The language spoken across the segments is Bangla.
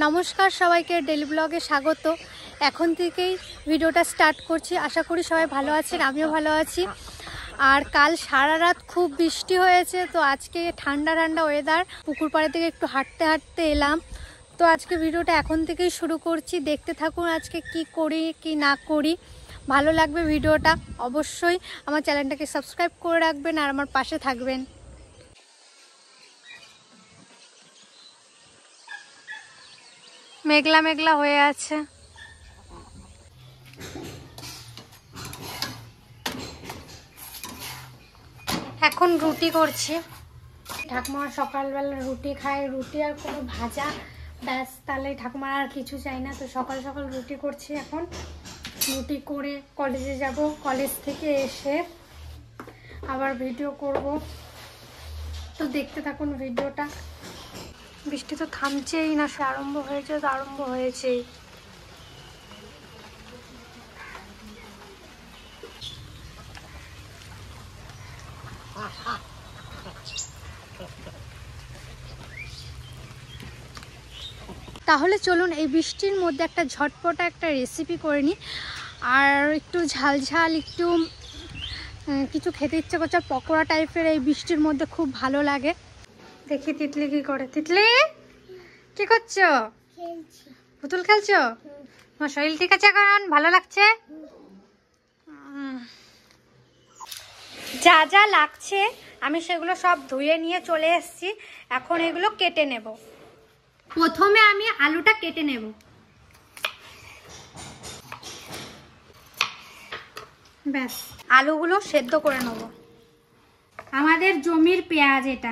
নমস্কার সবাইকে ডেলি ব্লগে স্বাগত। এখন থেকেই ভিডিওটা স্টার্ট করছি। আশা করি সবাই ভালো আছেন, আমিও ভালো আছি। আর কাল সারা রাত খুব বৃষ্টি হয়েছে, তো আজকে ঠান্ডা ঠান্ডা ওয়েদার, পুকুর পাড়ে থেকে একটু হাঁটতে হাঁটতে এলাম। তো আজকে ভিডিওটা এখন থেকেই শুরু করছি, দেখতে থাকুন আজকে কি করি কি না করি। ভালো লাগবে ভিডিওটা, অবশ্যই আমার চ্যানেলটাকে সাবস্ক্রাইব করে রাখবেন আর আমার পাশে থাকবেন। মেঘলা মেঘলা হয়ে আছে। এখন রুটি করছি। ঠাকুমা সকালবেলা রুটি খায়, রুটি আর কোনো ভাজা, ব্যাস, তাহলে ঠাকুমার আর কিছু চাই না। তো সকাল সকাল রুটি করছি। এখন রুটি করে কলেজে যাব, কলেজ থেকে এসে আবার ভিডিও করব। তো দেখতে থাকুন ভিডিওটা। বৃষ্টি তো থামছেই না, সে আরম্ভ হয়েছে তো আরম্ভ হয়েছেই। তাহলে চলুন এই বৃষ্টির মধ্যে একটা ঝটপটা একটা রেসিপি করে নিই। আর একটু ঝাল ঝাল, একটু কিছু খেতে ইচ্ছে করছে, পকোড়া টাইপের এই বৃষ্টির মধ্যে খুব ভালো লাগে। দেখি তিতলি কি করে। তিতলি কি করছো? পুতুল খেলছো? তোমার শরীর ঠিক আছে এখন? ভালো লাগছে? যা যা লাগছে আমি সেগুলো সব ধুয়ে নিয়ে চলে এসেছি। এখন এগুলো কেটে নেব। প্রথমে আমি আলুটা কেটে নেব। ব্যাস, আলুগুলো সেদ্ধ করে নেব। আমাদের জমির পেঁয়াজ এটা।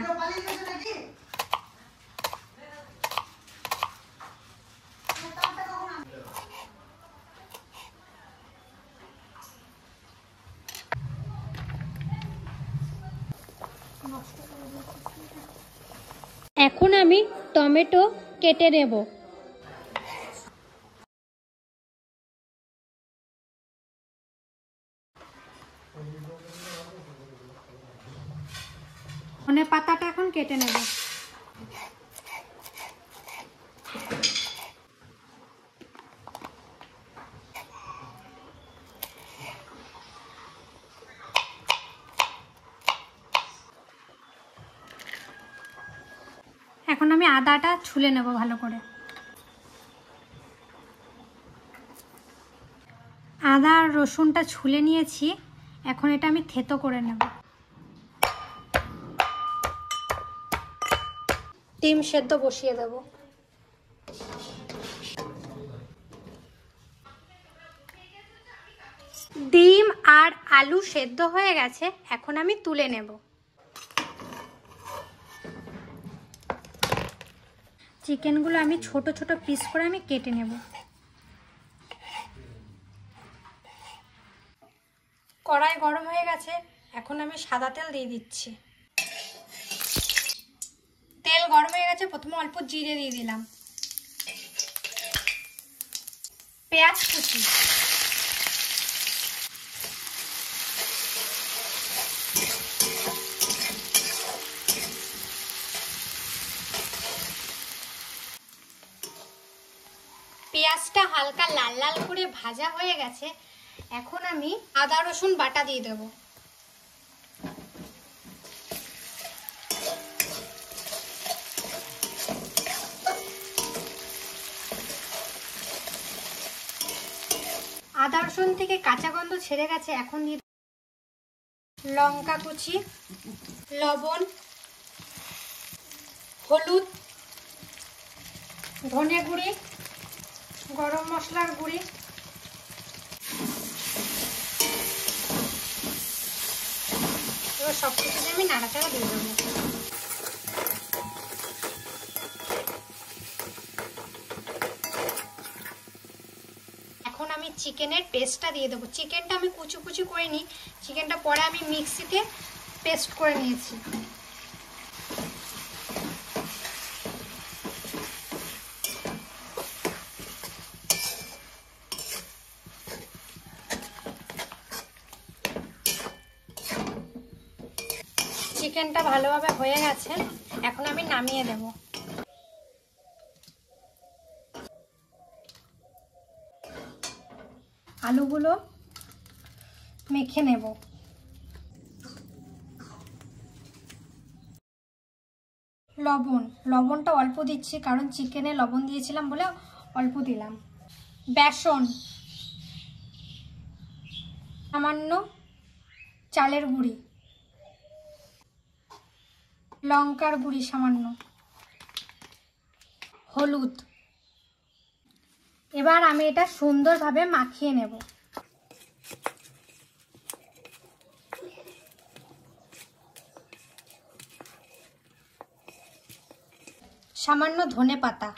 এখন আমি টমেটো কেটে নেব। ধনে পাতাটা এখন কেটে নেব। এখন আমি আদাটা ছুলে নেব ভালো করে। আদা আর রসুনটা ছুলে নিয়েছি, এখন এটা আমি থেতো করে নেব। ডিম সেদ্ধ বসিয়ে দেব। ডিম আর আলু সেদ্ধ হয়ে গেছে, এখন আমি তুলে নেব। চিকেনগুলো আমি ছোট ছোট পিস করে আমি কেটে নেব। কড়াই গরম হয়ে গেছে, এখন আমি সাদা তেল দিয়ে দিচ্ছি। তেল গরম হয়ে গেছে, প্রথমে অল্প জিরে দিয়ে দিলাম। পেঁয়াজ কুচি, পেঁয়াজটা হালকা লাল লাল করে ভাজা হয়ে গেছে, এখন আমি আদা রসুন বাটা দিয়ে দেব। আদা রসুন থেকে কাঁচা গন্ধ ছেড়ে গেছে, এখন দিয়ে লঙ্কা কুচি, লবণ, হলুদ, ধনে গুঁড়ি, গরম মশলার গুঁড়ি, এবার সব কিছু আমি নাড়াচাড়া দিয়ে দেবো। এখন আমি চিকেনের পেস্টটা দিয়ে দেবো। চিকেনটা আমি কুচি কুচি করে নিই, চিকেনটা পরে আমি মিক্সিতে পেস্ট করে নিয়েছি। চিকেনটা ভালোভাবে হয়ে গেছে, এখন আমি নামিয়ে দেব। আলুগুলো মেখে নেব। লবণটা অল্প দিচ্ছি, কারণ চিকেনে লবণ দিয়েছিলাম বলে অল্প দিলাম। বেসন, সামান্য চালের গুঁড়ি, লঙ্কার গুঁড়ি সামান্য, হলুদ। এবার আমি এটা সুন্দরভাবে মাখিয়ে নেব। সামান্য ধনেপাতা,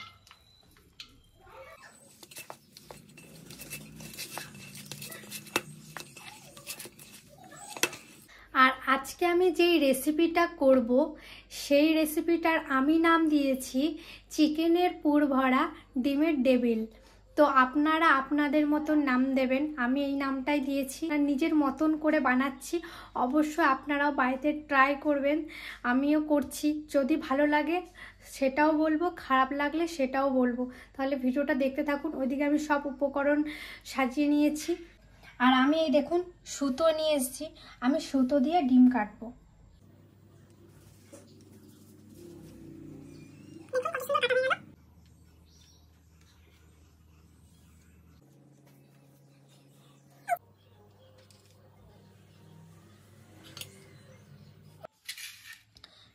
আর আজকে আমি যেই রেসিপিটা করব সেই রেসিপিটার আমি নাম দিয়েছি চিকেনের পুর ভরা ডিমের ডেভিল। তো আপনারা আপনাদের মতন নাম দেবেন, আমি এই নামটাই দিয়েছি আর নিজের মতন করে বানাচ্ছি। অবশ্যই আপনারাও বাড়িতে ট্রাই করবেন, আমিও করছি। যদি ভালো লাগে সেটাও বলবো, খারাপ লাগলে সেটাও বলবো। তাহলে ভিডিওটা দেখতে থাকুন। ওইদিকে আমি সব উপকরণ সাজিয়ে নিয়েছি। আর আমি এই দেখুন সুতো নিয়ে এসেছি, আমি সুতো দিয়ে ডিম কাটবো।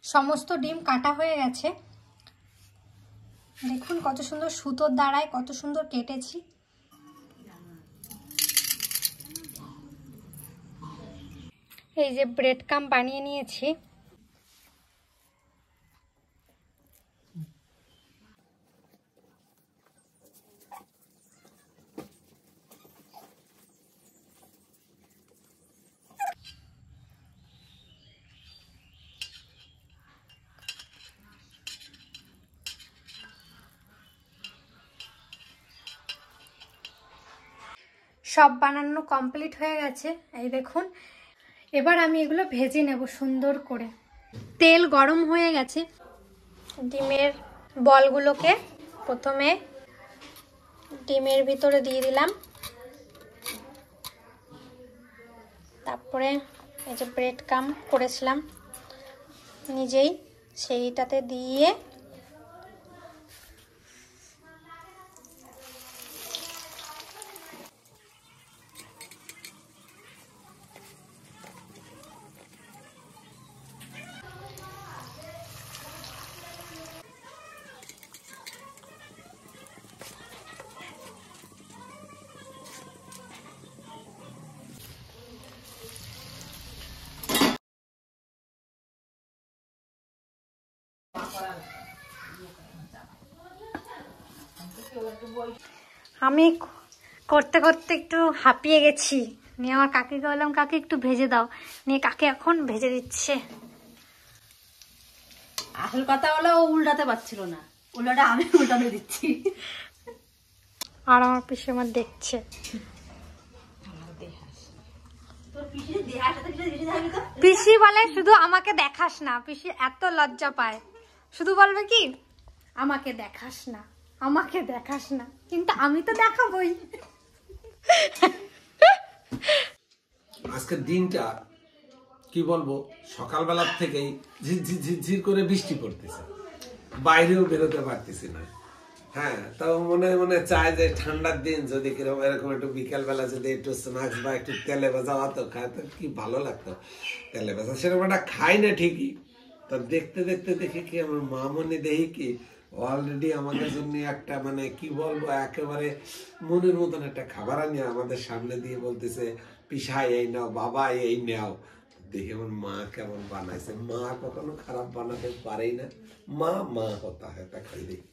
সমস্ত ডিম কাটা হয়ে গেছে। দেখুন কত সুন্দর সুতোর দ্বারায় কত সুন্দর কেটেছি। এই যে ব্রেড ক্রাম্ব বানিয়ে নিয়েছি। সব বানানো কমপ্লিট হয়ে গেছে, এই দেখুন। এবার আমি এগুলো ভেজে নেব সুন্দর করে। তেল গরম হয়ে গেছে। ডিমের বলগুলোকে প্রথমে ডিমের ভিতরে দিয়ে দিলাম, তারপরে এই যে ব্রেড ক্রাম্ব করেছিলাম নিজেই সেইটাতে দিয়ে আমি করতে করতে একটু হাঁপিয়ে গেছি। নিয়ে আমার কাকিকে বললাম, কাকি একটু ভেজে দাও। নিয়ে কাকি এখন ভেজে দিচ্ছে। আসল কথা হলো ও উল্টাতে পারছিল না, উল্টাটা আমি উল্টাতে দিচ্ছি। আর আমার পিসি আমার দেখছে। পিসি বলে শুধু আমাকে দেখাস না। পিসি এত লজ্জা পায়, শুধু বলবে কি আমাকে দেখাস না, আমাকে দেখাস না, কিন্তু আমি তো দেখাবই। আজকের দিনটা কি বলবো, সকালবেলার থেকেই ঝিরঝির করে বৃষ্টি পড়তেছে, বাইরেও বেরোতে পারতেছি না। হ্যাঁ, তাও মনে মনে চায় যে ঠান্ডার দিন যদি কিরকম এরকম একটু বিকেল বেলা যদি একটু স্ন্যাক্স বা একটু তেলে ভাজা হতো, খায় তো কি ভালো লাগতো। তেলে ভাজা সেরকম একটা খাই না ঠিকই, তো দেখতে দেখতে দেখি কি আমার মামনি দেখি কি অলরেডি আমাদের জন্য একটা মানে কি বলবো একেবারে মনের মতন একটা খাবার আনিয়ে আমাদের সামনে দিয়ে বলতেছে, পিসাই এই নাও, বাবা এই নাও। দেখি আমার মা কেমন বানাইছে। মা কখনো খারাপ বানাতে পারেই না, মা মা হতা হয় তা খাই দেখি।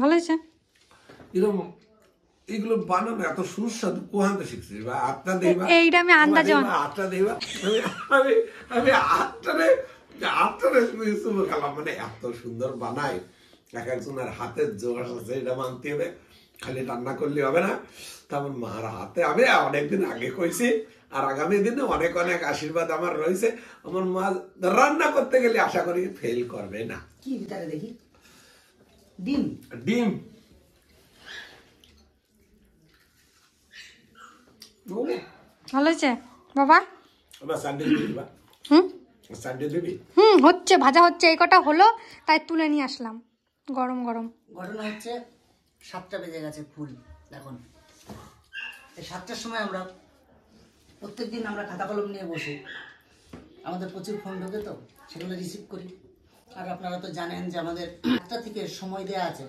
ভালো হয়েছে। এরকম এগুলো বানানো এত সুস্বাদু কোহান তো শিখছি। আটটা দেবা, এইটা আমি আন্দাজন আটটা দেবা, আমি আমি আটটারে খেলাম। মানে এত সুন্দর বানাই, এক একজনের হাতের জোগাড় আছে, এটা মানতে হবে। খালি রান্না করলে হবে না। তেমন মার হাতে আমি অনেকদিন আগে কইছি, আর আগামী দিনে অনেক অনেক আশীর্বাদ আমার রয়েছে। আমার মা রান্না করতে গেলে আশা করি ফেল করবে না। কি ভিতরে দেখি? ডিম। ডিম ভালো হয়েছে বাবা? আবার সানডে দিবি বা? সানডে দিবি? হচ্ছে, ভাজা হচ্ছে, এই কটা হলো তাই তুলে নিয়ে আসলাম গরম গরম। ঘটনা হচ্ছে 7টা বেজে গেছে ফুল এখন। এই 7টার সময় আমরা প্রত্যেকদিন আমরা খাতা কলম নিয়ে বসে আমাদের প্রচুর ফোন ঢোকে, তো সেগুলো রিসিভ করি। আর আপনারা তো জানেন যে আমাদের 8টা থেকে সময় দেওয়া আছে,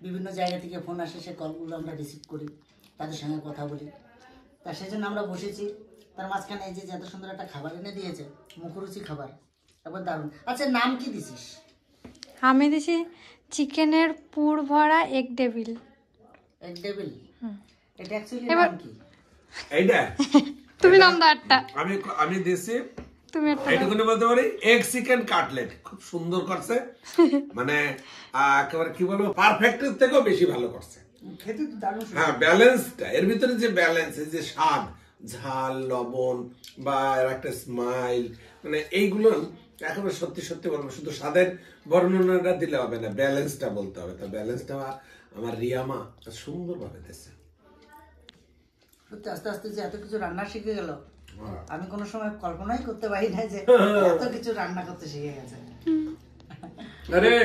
বিভিন্ন জায়গা থেকে ফোন আসে, সে কলগুলো আমরা রিসিভ করি, তাদের সঙ্গে কথা বলি। তা সেজন্য আমরা বসেছি। তার মাঝখানে এই যে এত সুন্দর একটা খাবার এনে দিয়েছে, মুখরুচি খাবার, একবার দারুণ। আচ্ছা, নাম কি দিছিস? আমি দিছি চিকেনের পুর ভরা এগ ডেভিল। Egg devil? এটা অ্যাকচুয়ালি এবার- নাম কি? এইটা তুমি নাম দাও একটা, আমি দিছি তুমি একটা দাও। এইটুকুনি বলতে পারি এগ চিকেন কাটলেট। খুব সুন্দর করছে, মানে একেবারে কি বলবো, পারফেক্টের থেকেও বেশি ভালো করছে। খেতে তো দারুণ। হ্যাঁ, ব্যালেন্সটা এর ভিতরে যে ব্যালেন্স, যে স্বাদ, ঝাল, লবণ বা এর একটা স্মাইল, মানে এইগুলো একেবারে সত্যি সত্যি বলবো, শুধু স্বাদের বর্ণনাটা দিলে হবে না, ব্যালেন্সটা বলতে হবে। তো ব্যালেন্সটা আমার রিয়ামা সুন্দর ভাবে দিচ্ছে। সত্যি আস্তে আস্তে যে এত কিছু রান্না শিখে গেল, আমি কোনো সময় কল্পনাই করতে পারি না যে এত কিছু রান্না করতে শিখে গেছে। अरे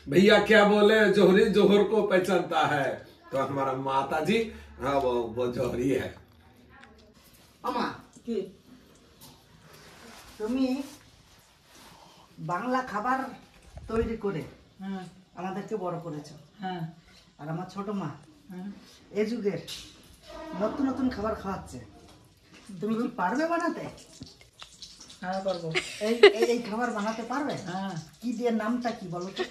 भैया क्या बोले, जोहरी जोहर को पहचानता है, तो हमारा माता जी हाँ वो जोहरी है। আমা কি তুমি বাংলা খাবার তৈরি করে আমাদেরকে বড় করেছো। আর আমার ছোট মা এ যুগের নতুন নতুন খাবার খাওয়াচ্ছে। তুমি কি পারবে বানাতে? হ্যাঁ পারবো। এই এই খাবার বানাতে পারবে? হ্যাঁ কি দিয়ে, নামটা কি বলো তো?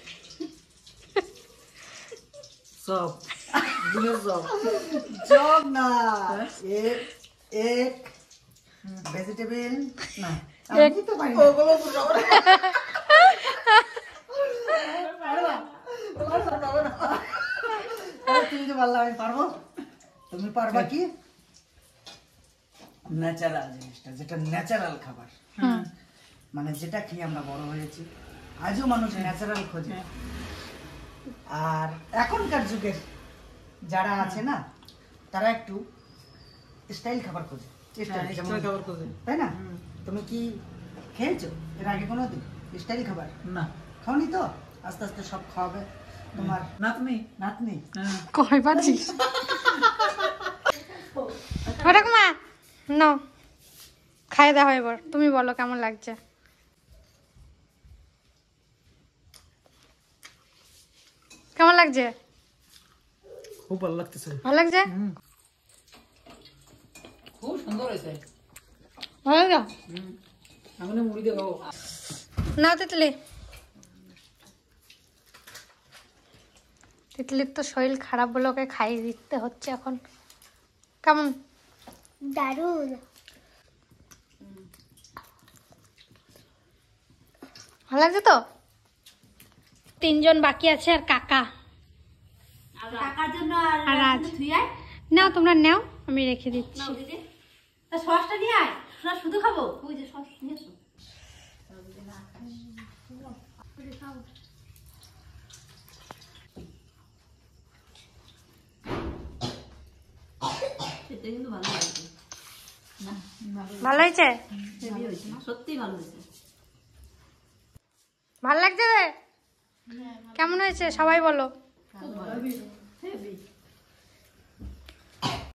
সব ডিমের সব। জগ না, এক ভেজিটেবল না, আমি তো পারি না। ওগুলো তো সব তুমি যে বললে আমি পারবো, তুমি পারবা কি? ন্যাচারাল জিনিসটা, যেটা ন্যাচারাল খাবার, মানে যেটা খেয়ে আমরা বড় হয়েছি, আজও মানুষ ন্যাচারাল খোঁজে। আর এখনকার যুগের যারা আছে না, তারা একটু স্টাইল খাবার খোঁজে, এক্সট্রা খাবার করে তাই না? তুমি কি খেয়েছো এর আগে কোনো দিন স্টাইল খাবার? না। খাওনি তো? আস্তে আস্তে সব খাওয়াবে তোমার নাতনি। নাতনি। হ্যাঁ কয় বাজি ওটা মা নাও খাই দাও এবার, তুমি বলো কেমন লাগছে। কেমন লাগছে? খুব ভালো লাগতেছে। ভালো লাগছে? খুব সুন্দর হয়েছে। ভালো লাগছে? আমি না মুড়ি দিয়ে খাবো। নাও তিতলি। তিতলির তো শরীর খারাপ বলে ওকে খাইয়ে দিতে হচ্ছে এখন। কেমন? দারুণ। ভালো লাগছে তো? 3 জন বাকি আছে আর কাকা। টাকার জন্য আর আজ তুই আয় নাও, তোমরা নাও, আমি রেখে দিচ্ছি। নাও দিদি, তা সসটা নিয়ে আয়। সস শুধু খাবো? ওই যে সস নিয়ে এসো। খেতে কিন্তু ভালো লাগছে। ভালো হয়েছে? হেভি হয়েছে না? সত্যিই ভালো হয়েছে। ভালো লাগছে রে? কেমন হয়েছে সবাই বলো। খুব ভালো হয়েছে।